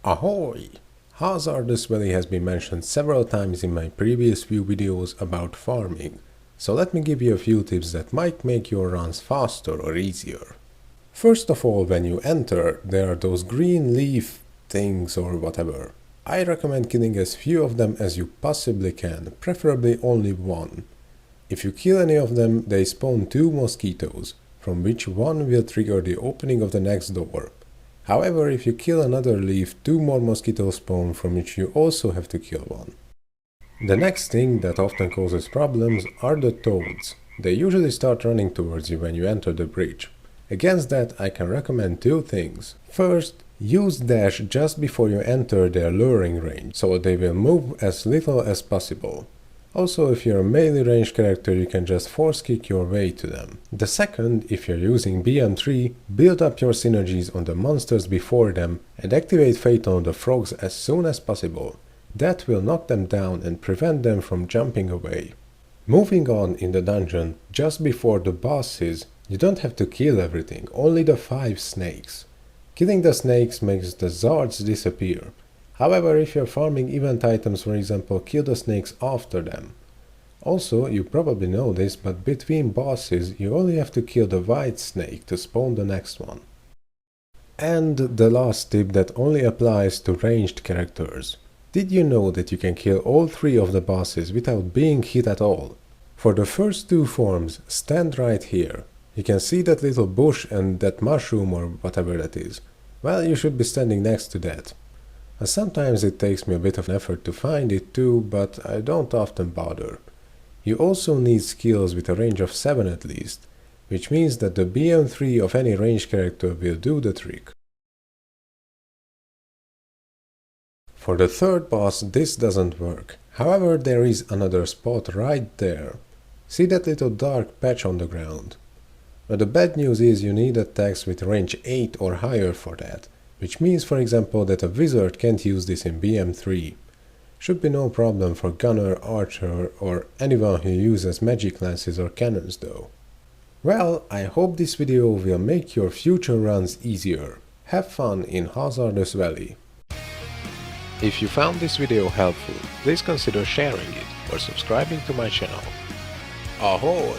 Ahoy! Hazardous Valley has been mentioned several times in my previous few videos about farming, so let me give you a few tips that might make your runs faster or easier. First of all, when you enter, there are those green leaf things or whatever. I recommend killing as few of them as you possibly can, preferably only one. If you kill any of them, they spawn 2 mosquitoes, from which one will trigger the opening of the next door. However, if you kill another leaf, 2 more mosquitoes spawn, from which you also have to kill one. The next thing that often causes problems are the toads. They usually start running towards you when you enter the bridge. Against that, I can recommend 2 things. First, use dash just before you enter their luring range, so they will move as little as possible. Also, if you're a melee range character, you can just force kick your way to them. The second, if you're using BM3, build up your synergies on the monsters before them and activate Fate on the frogs as soon as possible. That will knock them down and prevent them from jumping away. Moving on in the dungeon, just before the bosses, you don't have to kill everything, only the 5 snakes. Killing the snakes makes the Zards disappear. However, if you're farming event items, for example, kill the snakes after them. Also, you probably know this, but between bosses you only have to kill the white snake to spawn the next one. And the last tip that only applies to ranged characters. Did you know that you can kill all 3 of the bosses without being hit at all? For the first 2 forms, stand right here. You can see that little bush and that mushroom or whatever that is. Well, you should be standing next to that. And sometimes it takes me a bit of effort to find it too, but I don't often bother. You also need skills with a range of 7 at least, which means that the BM3 of any ranged character will do the trick. For the 3rd boss this doesn't work, however there is another spot right there. See that little dark patch on the ground? But the bad news is you need attacks with range 8 or higher for that, which means for example that a wizard can't use this in BM3. Should be no problem for gunner, archer or anyone who uses magic lances or cannons though. Well, I hope this video will make your future runs easier. Have fun in Hazardous Valley. If you found this video helpful, please consider sharing it or subscribing to my channel. Ahoy!